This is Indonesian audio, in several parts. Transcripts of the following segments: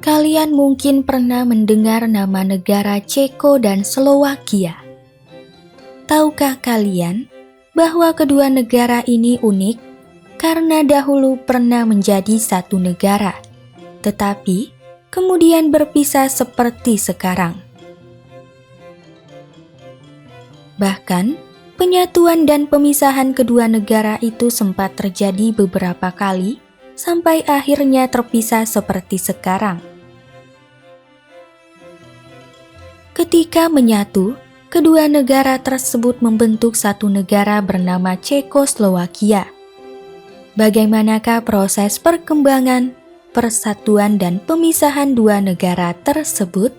Kalian mungkin pernah mendengar nama negara Ceko dan Slowakia. Tahukah kalian bahwa kedua negara ini unik karena dahulu pernah menjadi satu negara, tetapi kemudian berpisah seperti sekarang. Bahkan, penyatuan dan pemisahan kedua negara itu sempat terjadi beberapa kali sampai akhirnya terpisah seperti sekarang. Ketika menyatu, kedua negara tersebut membentuk satu negara bernama Cekoslowakia. Bagaimanakah proses perkembangan, persatuan, dan pemisahan dua negara tersebut?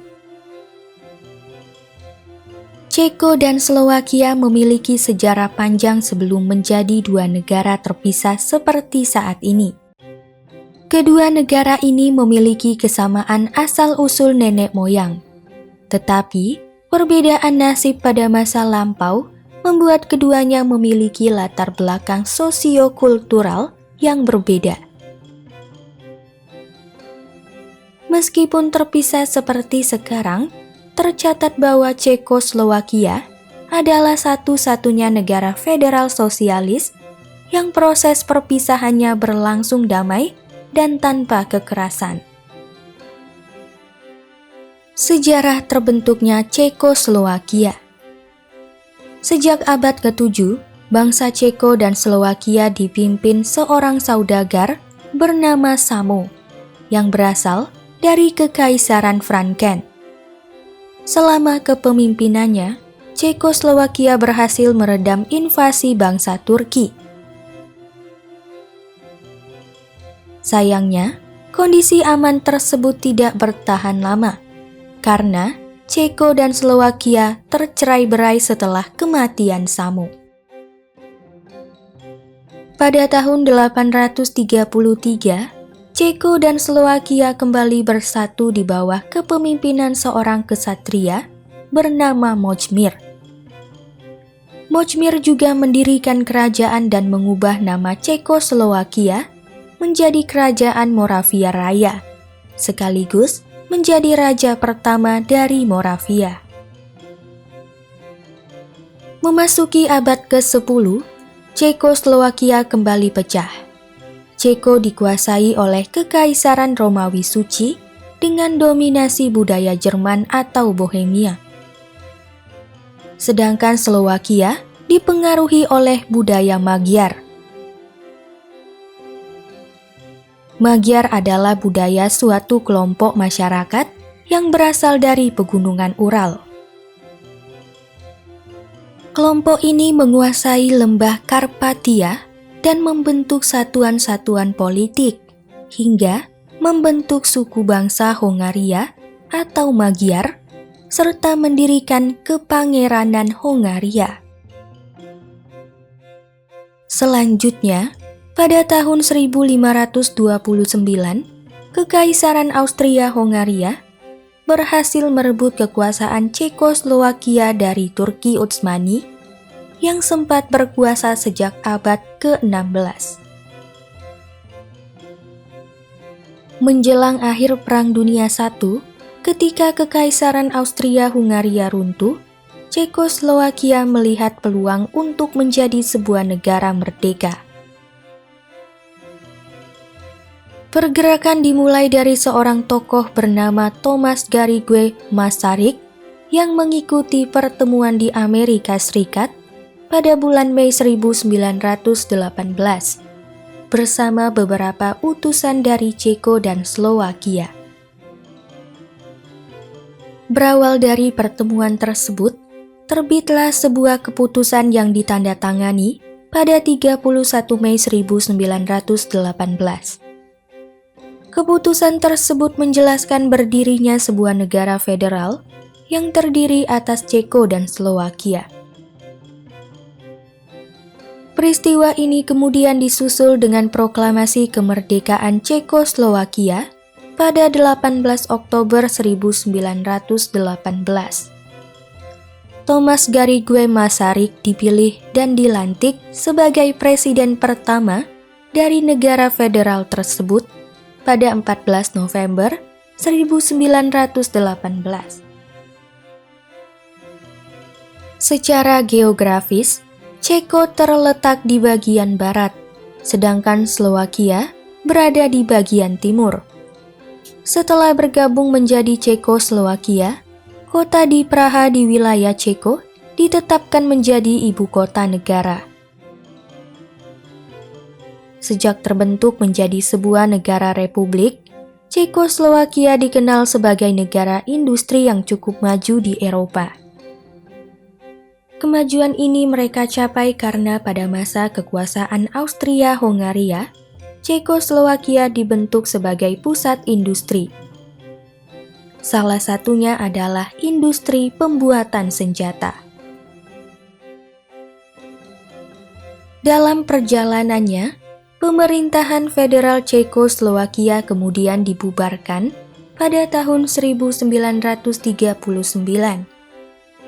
Ceko dan Slowakia memiliki sejarah panjang sebelum menjadi dua negara terpisah seperti saat ini. Kedua negara ini memiliki kesamaan asal-usul nenek moyang. Tetapi, perbedaan nasib pada masa lampau membuat keduanya memiliki latar belakang sosio-kultural yang berbeda. Meskipun terpisah seperti sekarang, tercatat bahwa Cekoslowakia adalah satu-satunya negara federal sosialis yang proses perpisahannya berlangsung damai dan tanpa kekerasan. Sejarah terbentuknya Cekoslowakia. Sejak abad ke-7, bangsa Ceko dan Slowakia dipimpin seorang saudagar bernama Samo, yang berasal dari Kekaisaran Franken. Selama kepemimpinannya, Cekoslowakia berhasil meredam invasi bangsa Turki. Sayangnya, kondisi aman tersebut tidak bertahan lama, karena Ceko dan Slowakia tercerai-berai setelah kematian Samo. Pada tahun 833, Ceko dan Slowakia kembali bersatu di bawah kepemimpinan seorang ksatria bernama Mojmir. Mojmir juga mendirikan kerajaan dan mengubah nama Cekoslowakia menjadi Kerajaan Moravia Raya, sekaligus menjadi raja pertama dari Moravia. Memasuki abad ke-10, Cekoslowakia kembali pecah. Ceko dikuasai oleh Kekaisaran Romawi Suci dengan dominasi budaya Jerman atau Bohemia. Sedangkan Slowakia dipengaruhi oleh budaya Magyar. Magyar adalah budaya suatu kelompok masyarakat yang berasal dari pegunungan Ural. Kelompok ini menguasai lembah Karpatia dan membentuk satuan-satuan politik, hingga membentuk suku bangsa Hongaria atau Magyar, serta mendirikan Kepangeranan Hongaria. Selanjutnya, pada tahun 1529, Kekaisaran Austria-Hongaria berhasil merebut kekuasaan Cekoslowakia dari Turki Utsmani yang sempat berkuasa sejak abad ke-16. Menjelang akhir Perang Dunia I, ketika Kekaisaran Austria-Hungaria runtuh, Cekoslowakia melihat peluang untuk menjadi sebuah negara merdeka. Pergerakan dimulai dari seorang tokoh bernama Tomasz Garrigue Masaryk yang mengikuti pertemuan di Amerika Serikat pada bulan Mei 1918 bersama beberapa utusan dari Ceko dan Slowakia. Berawal dari pertemuan tersebut, terbitlah sebuah keputusan yang ditandatangani pada 31 Mei 1918. Keputusan tersebut menjelaskan berdirinya sebuah negara federal yang terdiri atas Ceko dan Slowakia. Peristiwa ini kemudian disusul dengan proklamasi kemerdekaan Cekoslowakia pada 18 Oktober 1918. Thomas Garrigue Masaryk dipilih dan dilantik sebagai presiden pertama dari negara federal tersebut pada 14 November 1918. Secara geografis, Ceko terletak di bagian barat, sedangkan Slowakia berada di bagian timur. Setelah bergabung menjadi Cekoslowakia, kota di Praha di wilayah Ceko ditetapkan menjadi ibu kota negara. Sejak terbentuk menjadi sebuah negara republik, Cekoslowakia dikenal sebagai negara industri yang cukup maju di Eropa. Kemajuan ini mereka capai karena pada masa kekuasaan Austria-Hongaria, Cekoslowakia dibentuk sebagai pusat industri. Salah satunya adalah industri pembuatan senjata. Dalam perjalanannya, pemerintahan federal Cekoslowakia kemudian dibubarkan pada tahun 1939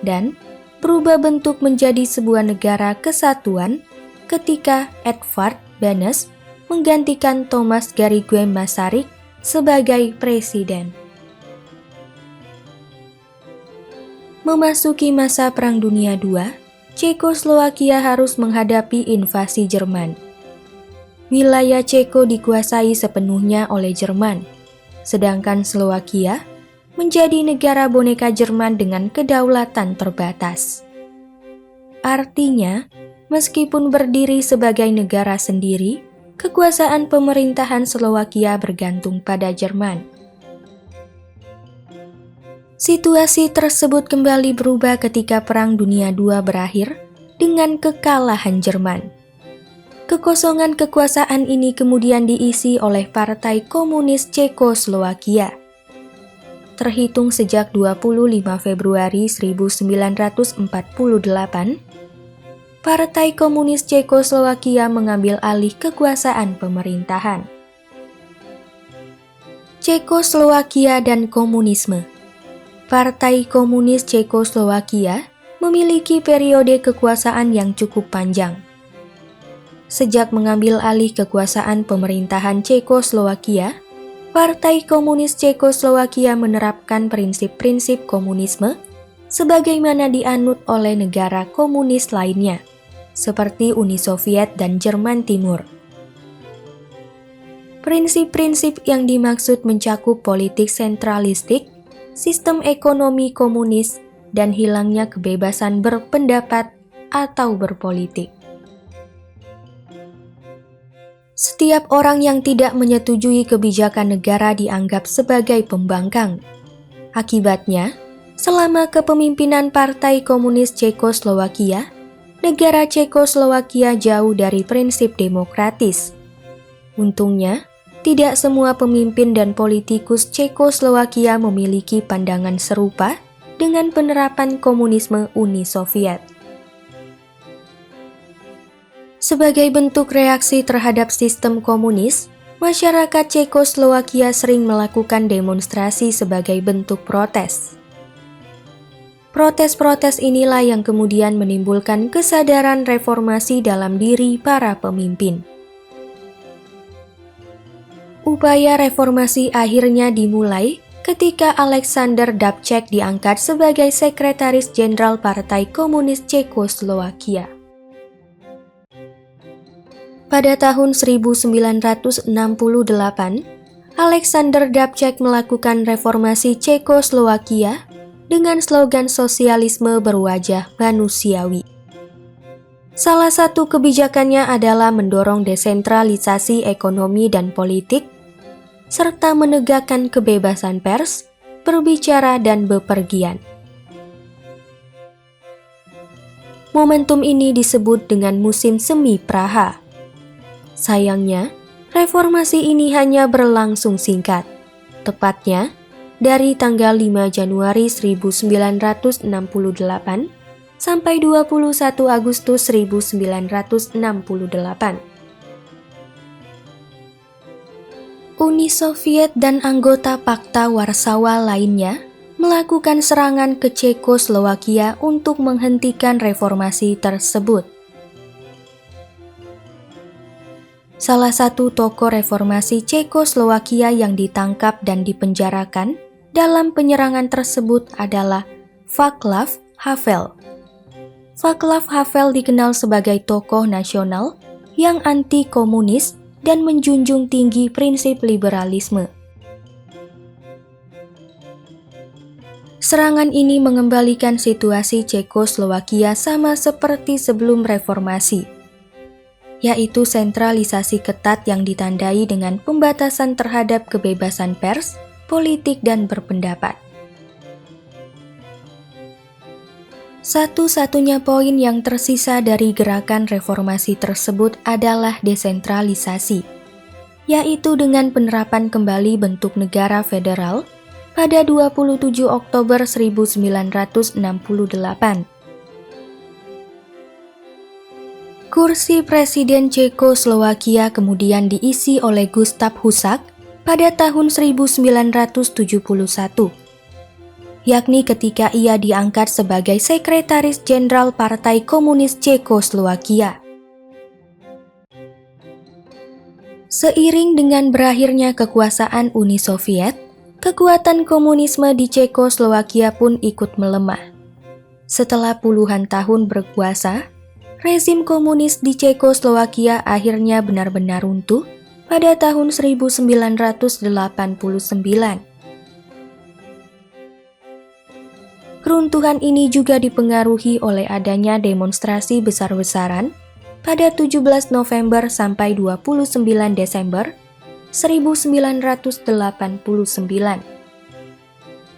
dan berubah bentuk menjadi sebuah negara kesatuan ketika Edvard Benes menggantikan Thomas Garrigue Masaryk sebagai presiden. Memasuki masa Perang Dunia II, Cekoslowakia harus menghadapi invasi Jerman. Wilayah Ceko dikuasai sepenuhnya oleh Jerman, sedangkan Slowakia menjadi negara boneka Jerman dengan kedaulatan terbatas. Artinya, meskipun berdiri sebagai negara sendiri, kekuasaan pemerintahan Slowakia bergantung pada Jerman. Situasi tersebut kembali berubah ketika Perang Dunia II berakhir dengan kekalahan Jerman. Kekosongan kekuasaan ini kemudian diisi oleh Partai Komunis Cekoslowakia. Terhitung sejak 25 Februari 1948, Partai Komunis Cekoslowakia mengambil alih kekuasaan pemerintahan. Cekoslowakia dan komunisme. Partai Komunis Cekoslowakia memiliki periode kekuasaan yang cukup panjang. Sejak mengambil alih kekuasaan pemerintahan Cekoslowakia, Partai Komunis Cekoslowakia menerapkan prinsip-prinsip komunisme sebagaimana dianut oleh negara komunis lainnya, seperti Uni Soviet dan Jerman Timur. Prinsip-prinsip yang dimaksud mencakup politik sentralistik, sistem ekonomi komunis, dan hilangnya kebebasan berpendapat atau berpolitik. Setiap orang yang tidak menyetujui kebijakan negara dianggap sebagai pembangkang. Akibatnya, selama kepemimpinan Partai Komunis Cekoslowakia, negara Cekoslowakia jauh dari prinsip demokratis. Untungnya, tidak semua pemimpin dan politikus Cekoslowakia memiliki pandangan serupa dengan penerapan komunisme Uni Soviet. Sebagai bentuk reaksi terhadap sistem komunis, masyarakat Cekoslowakia sering melakukan demonstrasi sebagai bentuk protes. Protes-protes inilah yang kemudian menimbulkan kesadaran reformasi dalam diri para pemimpin. Upaya reformasi akhirnya dimulai ketika Alexander Dubček diangkat sebagai Sekretaris Jenderal Partai Komunis Cekoslowakia. Pada tahun 1968, Alexander Dubček melakukan reformasi Cekoslowakia dengan slogan sosialisme berwajah manusiawi. Salah satu kebijakannya adalah mendorong desentralisasi ekonomi dan politik, serta menegakkan kebebasan pers, berbicara, dan bepergian. Momentum ini disebut dengan musim semi Praha. Sayangnya, reformasi ini hanya berlangsung singkat, tepatnya dari tanggal 5 Januari 1968 sampai 21 Agustus 1968. Uni Soviet dan anggota Pakta Warsawa lainnya melakukan serangan ke Cekoslowakia untuk menghentikan reformasi tersebut. Salah satu tokoh reformasi Cekoslowakia yang ditangkap dan dipenjarakan dalam penyerangan tersebut adalah Václav Havel. Václav Havel dikenal sebagai tokoh nasional yang anti-komunis dan menjunjung tinggi prinsip liberalisme. Serangan ini mengembalikan situasi Cekoslowakia sama seperti sebelum reformasi, yaitu sentralisasi ketat yang ditandai dengan pembatasan terhadap kebebasan pers, politik, dan berpendapat. Satu-satunya poin yang tersisa dari gerakan reformasi tersebut adalah desentralisasi, yaitu dengan penerapan kembali bentuk negara federal pada 27 Oktober 1968. Kursi Presiden Cekoslowakia kemudian diisi oleh Gustav Husak pada tahun 1971, yakni ketika ia diangkat sebagai Sekretaris Jenderal Partai Komunis Cekoslowakia. Seiring dengan berakhirnya kekuasaan Uni Soviet, kekuatan komunisme di Cekoslowakia pun ikut melemah. Setelah puluhan tahun berkuasa, rezim komunis di Cekoslowakia akhirnya benar-benar runtuh pada tahun 1989. Keruntuhan ini juga dipengaruhi oleh adanya demonstrasi besar-besaran pada 17 November sampai 29 Desember 1989.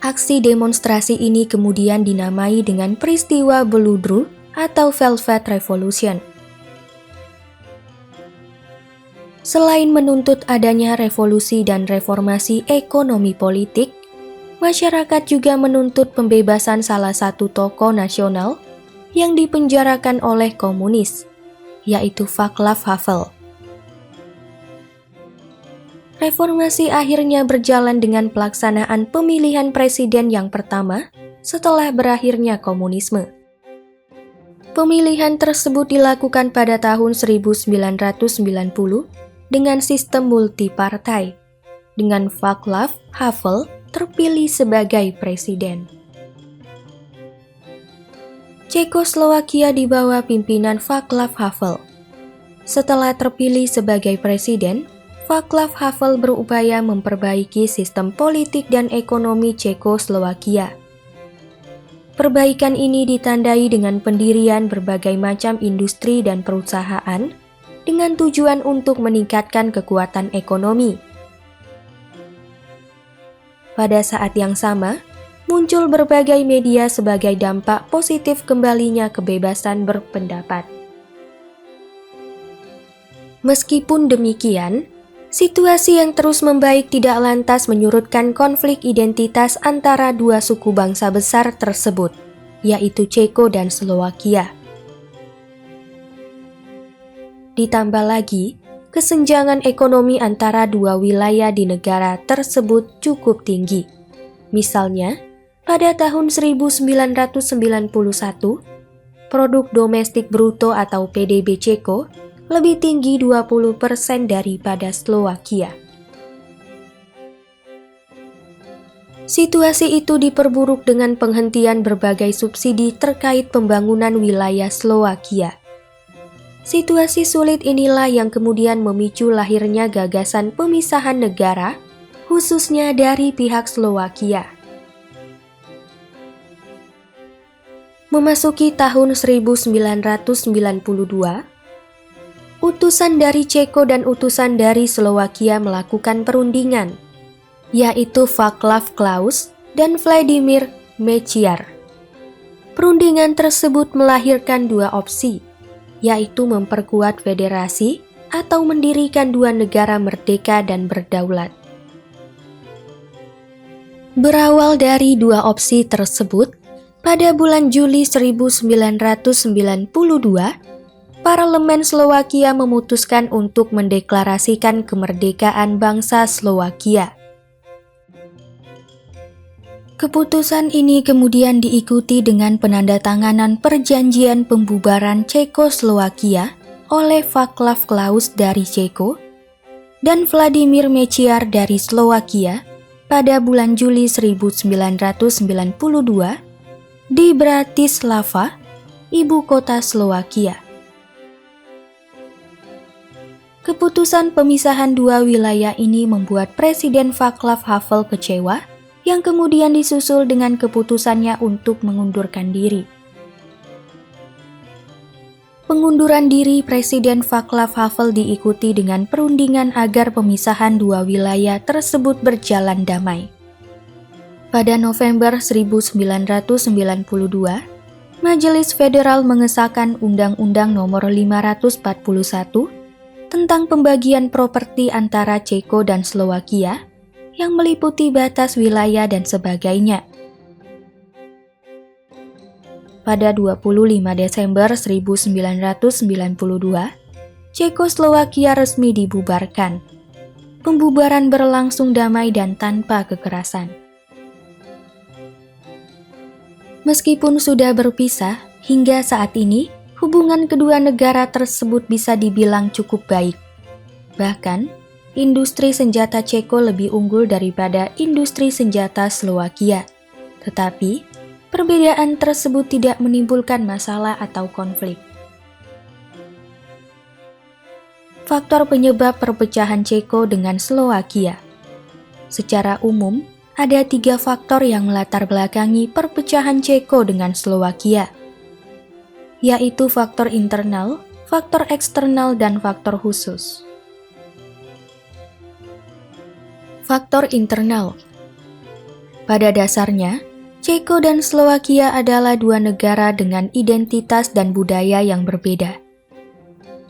Aksi demonstrasi ini kemudian dinamai dengan peristiwa Beludru atau Velvet Revolution. Selain menuntut adanya revolusi dan reformasi ekonomi politik, masyarakat juga menuntut pembebasan salah satu tokoh nasional yang dipenjarakan oleh komunis, yaitu Václav Havel. Reformasi akhirnya berjalan dengan pelaksanaan pemilihan presiden yang pertama setelah berakhirnya komunisme. Pemilihan tersebut dilakukan pada tahun 1990 dengan sistem multipartai, dengan Václav Havel terpilih sebagai presiden. Cekoslowakia di bawah pimpinan Václav Havel. Setelah terpilih sebagai presiden, Václav Havel berupaya memperbaiki sistem politik dan ekonomi Cekoslowakia. Perbaikan ini ditandai dengan pendirian berbagai macam industri dan perusahaan dengan tujuan untuk meningkatkan kekuatan ekonomi. Pada saat yang sama, muncul berbagai media sebagai dampak positif kembalinya kebebasan berpendapat. Meskipun demikian, situasi yang terus membaik tidak lantas menyurutkan konflik identitas antara dua suku bangsa besar tersebut, yaitu Ceko dan Slowakia. Ditambah lagi, kesenjangan ekonomi antara dua wilayah di negara tersebut cukup tinggi. Misalnya, pada tahun 1991, produk domestik bruto atau PDB Ceko lebih tinggi 20% daripada Slowakia. Situasi itu diperburuk dengan penghentian berbagai subsidi terkait pembangunan wilayah Slowakia. Situasi sulit inilah yang kemudian memicu lahirnya gagasan pemisahan negara, khususnya dari pihak Slowakia. Memasuki tahun 1992, utusan dari Ceko dan utusan dari Slowakia melakukan perundingan, yaitu Václav Klaus dan Vladimír Mečiar. Perundingan tersebut melahirkan dua opsi, yaitu memperkuat federasi atau mendirikan dua negara merdeka dan berdaulat. Berawal dari dua opsi tersebut, pada bulan Juli 1992, Parlemen Slowakia memutuskan untuk mendeklarasikan kemerdekaan bangsa Slowakia. Keputusan ini kemudian diikuti dengan penandatanganan perjanjian pembubaran Cekoslowakia oleh Václav Klaus dari Ceko dan Vladimir Mečiar dari Slowakia pada bulan Juli 1992 di Bratislava, ibu kota Slowakia. Keputusan pemisahan dua wilayah ini membuat Presiden Václav Havel kecewa, yang kemudian disusul dengan keputusannya untuk mengundurkan diri. Pengunduran diri Presiden Václav Havel diikuti dengan perundingan agar pemisahan dua wilayah tersebut berjalan damai. Pada November 1992, Majelis Federal mengesahkan Undang-Undang Nomor 541 tentang pembagian properti antara Ceko dan Slowakia, yang meliputi batas wilayah dan sebagainya. Pada 25 Desember 1992, Cekoslowakia resmi dibubarkan. Pembubaran berlangsung damai dan tanpa kekerasan. Meskipun sudah berpisah, hingga saat ini, hubungan kedua negara tersebut bisa dibilang cukup baik. Bahkan, industri senjata Ceko lebih unggul daripada industri senjata Slowakia. Tetapi, perbedaan tersebut tidak menimbulkan masalah atau konflik. Faktor penyebab perpecahan Ceko dengan Slowakia. Secara umum, ada 3 faktor yang melatar belakangi perpecahan Ceko dengan Slowakia, yaitu faktor internal, faktor eksternal, dan faktor khusus. Faktor internal. Pada dasarnya, Ceko dan Slowakia adalah dua negara dengan identitas dan budaya yang berbeda.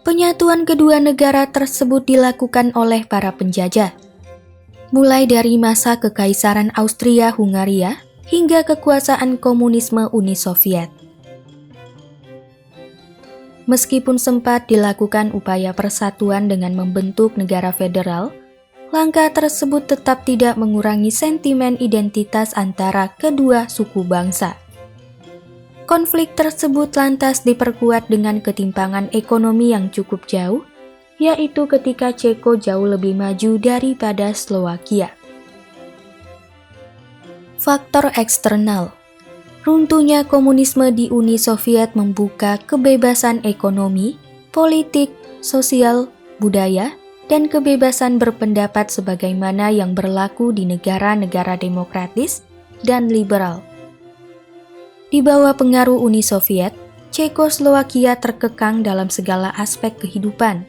Penyatuan kedua negara tersebut dilakukan oleh para penjajah, mulai dari masa Kekaisaran Austria-Hungaria hingga kekuasaan komunisme Uni Soviet. Meskipun sempat dilakukan upaya persatuan dengan membentuk negara federal, langkah tersebut tetap tidak mengurangi sentimen identitas antara kedua suku bangsa. Konflik tersebut lantas diperkuat dengan ketimpangan ekonomi yang cukup jauh, yaitu ketika Ceko jauh lebih maju daripada Slowakia. Faktor eksternal. Runtuhnya komunisme di Uni Soviet membuka kebebasan ekonomi, politik, sosial, budaya, dan kebebasan berpendapat sebagaimana yang berlaku di negara-negara demokratis dan liberal. Di bawah pengaruh Uni Soviet, Cekoslowakia terkekang dalam segala aspek kehidupan.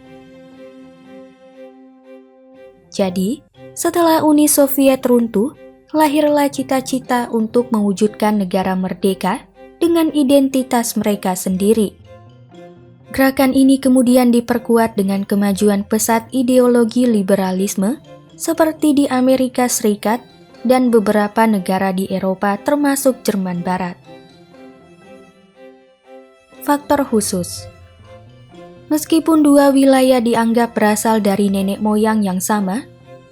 Jadi, setelah Uni Soviet runtuh, lahirlah cita-cita untuk mewujudkan negara merdeka dengan identitas mereka sendiri. Gerakan ini kemudian diperkuat dengan kemajuan pesat ideologi liberalisme seperti di Amerika Serikat dan beberapa negara di Eropa termasuk Jerman Barat. Faktor khusus. Meskipun dua wilayah dianggap berasal dari nenek moyang yang sama,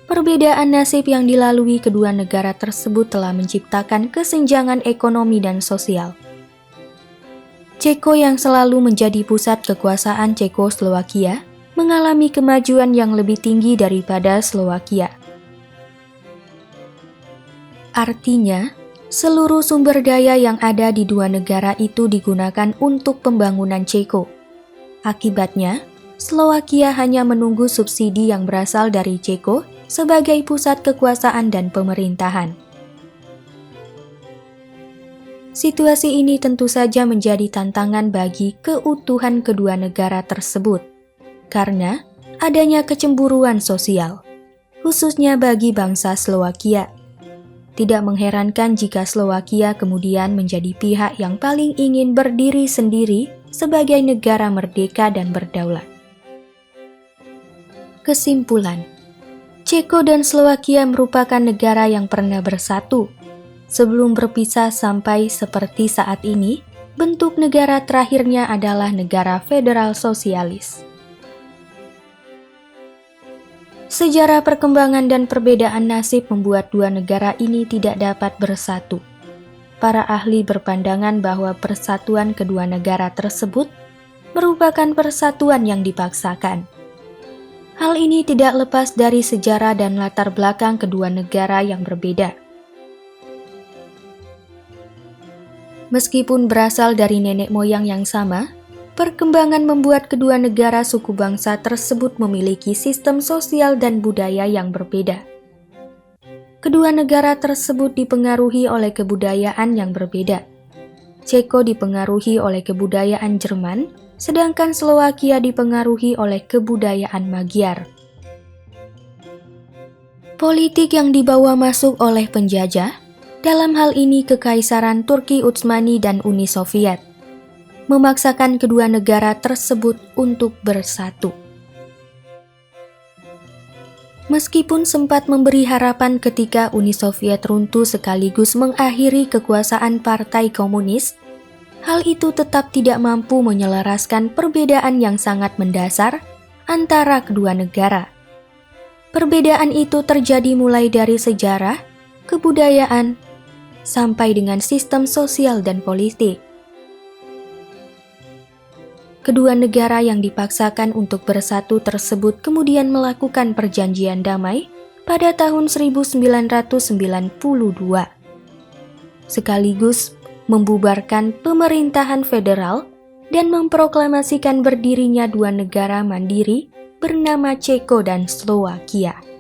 perbedaan nasib yang dilalui kedua negara tersebut telah menciptakan kesenjangan ekonomi dan sosial. Ceko yang selalu menjadi pusat kekuasaan Cekoslowakia mengalami kemajuan yang lebih tinggi daripada Slowakia. Artinya, seluruh sumber daya yang ada di dua negara itu digunakan untuk pembangunan Ceko. Akibatnya, Slowakia hanya menunggu subsidi yang berasal dari Ceko sebagai pusat kekuasaan dan pemerintahan. Situasi ini tentu saja menjadi tantangan bagi keutuhan kedua negara tersebut, karena adanya kecemburuan sosial, khususnya bagi bangsa Slowakia. Tidak mengherankan jika Slowakia kemudian menjadi pihak yang paling ingin berdiri sendiri sebagai negara merdeka dan berdaulat. Kesimpulan, Ceko dan Slowakia merupakan negara yang pernah bersatu. Sebelum berpisah sampai seperti saat ini, bentuk negara terakhirnya adalah negara federal sosialis. Sejarah perkembangan dan perbedaan nasib membuat dua negara ini tidak dapat bersatu. Para ahli berpandangan bahwa persatuan kedua negara tersebut merupakan persatuan yang dipaksakan. Hal ini tidak lepas dari sejarah dan latar belakang kedua negara yang berbeda. Meskipun berasal dari nenek moyang yang sama, perkembangan membuat kedua negara suku bangsa tersebut memiliki sistem sosial dan budaya yang berbeda. Kedua negara tersebut dipengaruhi oleh kebudayaan yang berbeda. Ceko dipengaruhi oleh kebudayaan Jerman, sedangkan Slowakia dipengaruhi oleh kebudayaan Magyar. Politik yang dibawa masuk oleh penjajah, dalam hal ini Kekaisaran Turki Utsmani dan Uni Soviet, memaksakan kedua negara tersebut untuk bersatu. Meskipun sempat memberi harapan ketika Uni Soviet runtuh sekaligus mengakhiri kekuasaan Partai Komunis, hal itu tetap tidak mampu menyelaraskan perbedaan yang sangat mendasar antara kedua negara. Perbedaan itu terjadi mulai dari sejarah, kebudayaan, sampai dengan sistem sosial dan politik. Kedua negara yang dipaksakan untuk bersatu tersebut kemudian melakukan perjanjian damai pada tahun 1992, sekaligus membubarkan pemerintahan federal dan memproklamasikan berdirinya dua negara mandiri bernama Ceko dan Slowakia.